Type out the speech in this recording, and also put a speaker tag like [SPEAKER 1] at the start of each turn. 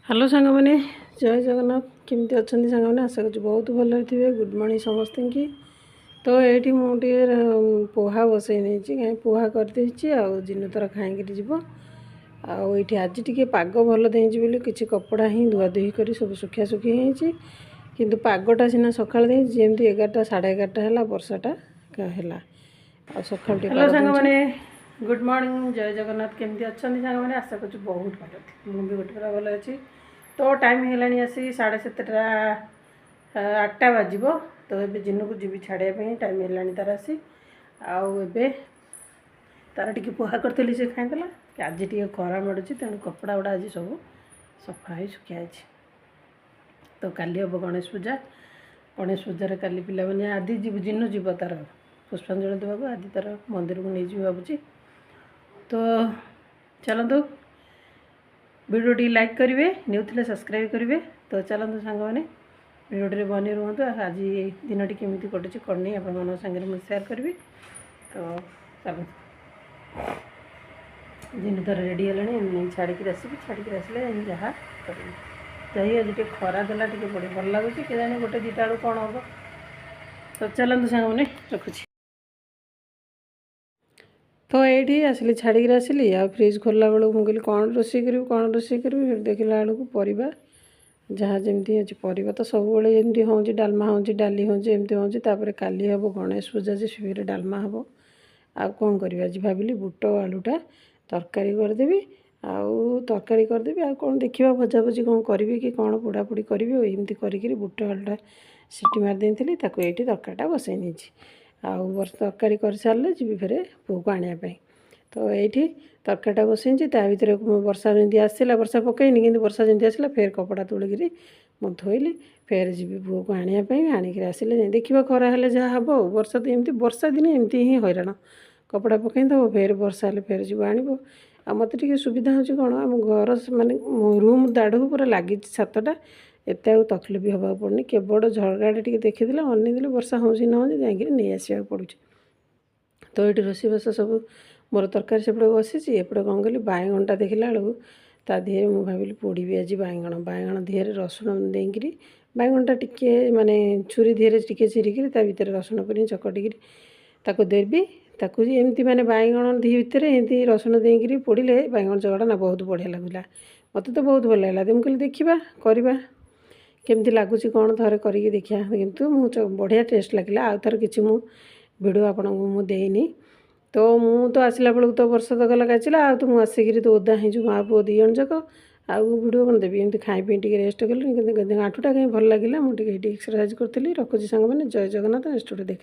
[SPEAKER 1] Hello सांग मैंने जय जगन्नाथ केमती अच्छा सांग मैंने आशा कर बहुत भल थे। गुड मॉर्निंग समस्त की। तो ये मुझे पोहा बसई नहीं कहीं पोहा करदे दिन तर खाई जीव आईटी आज टी पाग भल देजी बोली किसी कपड़ा ही धुआधुई कर सब सुखा सुखी किंतु पागटा सीना सका जमी 11टा साढ़े 11टा है वर्षाटा है सका। हेलो सांग मैंने गुड मॉर्निंग जय जगन्नाथ केमती अच्छा सांग मैंने आशा कर बहुत भल थी मुझे गोटे पूरा भल अच्छी। तो टाइम है आसी 7:30 8टा बाजिब। तो ये जिन को जी छाड़ापी टाइम है तार आसी आए तार टी पोहा करी से खाईदेला आज टी खरा माड़ी तेणु कपड़ा गुड़ा आज सब सफा ही सुखा। तो काली हम गणेश पूजा पूजार काली पिला आदि जिन जीव तार पुष्पांजलि देवाक आदि तार मंदिर को नहीं भावुँ। तो चलतु वीडियो लाइक करेंगे न्यू थे सब्सक्राइब करेंगे। तो चलतु सांग मैंने वीडियो बनी रुहतु आज दिन टी केमी कटुची कौन नहीं आप सागर मुझे सेयार करी। तो चलो दिन तर रेडी है छाड़ी आसबि छाड़ी आसले जहाँ करेंगे जाइए आज टे खरा देला टे बड़े भल लगुच के जाने गोटे 2टा बेलू कौन हम। तो चलतु सांग मैंने रखुची। तो ये आसिली छाड़ी आसिली आ फ्रिज खोलला बेलू मुझे कौन रोषे करी फिर देखला बेलू परिवा जहाँ जमी अच्छे परिवा तो सब एमती हो डालमा हो डाली होमती होपर काली हम गणेश पूजा जे फिर डालमा हम आउ कौन कर आज भाविली बुट आलूटा तरकारी करदेवी आउ तरकारी करदेवी आ कौन देखा भजा भजी कौन करी कि कौन पोड़ापोड़ी करी एमती करी बुट आलूटा सीटी मारदे ये तरकारीटा बसई नहीं आउ तरकारी कर सारे जी फिर पु को आने। तो ये तरकारीटा बसई भर वर्षा जमी आसला वर्षा पकईनी कि वर्षा जमी आसला फिर कपड़ा तोलिकी मुझे धोइली फिर जी पु को आने आणिक आसिले देखा खरा हेल्ले जहाँ हम वर्षा तो एमती वर्षा दिन एमती ही हैरान कपड़ा पकई दब फिर वर्षा हेल्ले फिर जी आण आ मत सुविधा हो कौन आम घर माने रूम दाढ़ू पूरा लगी छातटा एत तकलीफ हवा पड़नी केवल झरकाटा टी देखीदे अनेदे वर्षा हो न हो जाकि नहीं आसवाक पड़ू। तो ये रोषेईबास सब मोर तरकारी सेपटे बसी एपटे कौन कली बैगणटा देखला बेलू ता दिहे मुझे भाविली पोड़ी आज बैगण दिहे रसुण देकरी बैगणटा टिके माने छुरी दिहे टिके चिरिकी भर रसुण पर चकटी देवी ताकू एमती माने बैगण दी भितर एमती रसुण देकरी पोड़े बैगण चकटा ना बहुत बढ़िया लगला मत तो बहुत भल लगा। मुझे देखा करवा केमती लगुच कौन थे करके देखा किंतु मुझे बढ़िया टेस्ट लगे आउ थर कि वीडियो आपण को मुझे देनी। तो मु तो आसला बेलू तो वर्षा तो गला काचिला आ तो मुझे आसिक तो ओदा ही माँ पुओ 2 जण जाक आउ वीडियो कौन देवी एमती खाई पी टे रेस्ट कली आंठूटा कहीं भल लगे मुझे एक्सरसाइज करी। रखुची सांग मैंने जय जगन्नाथ नेक्स्ट वीडियो देख।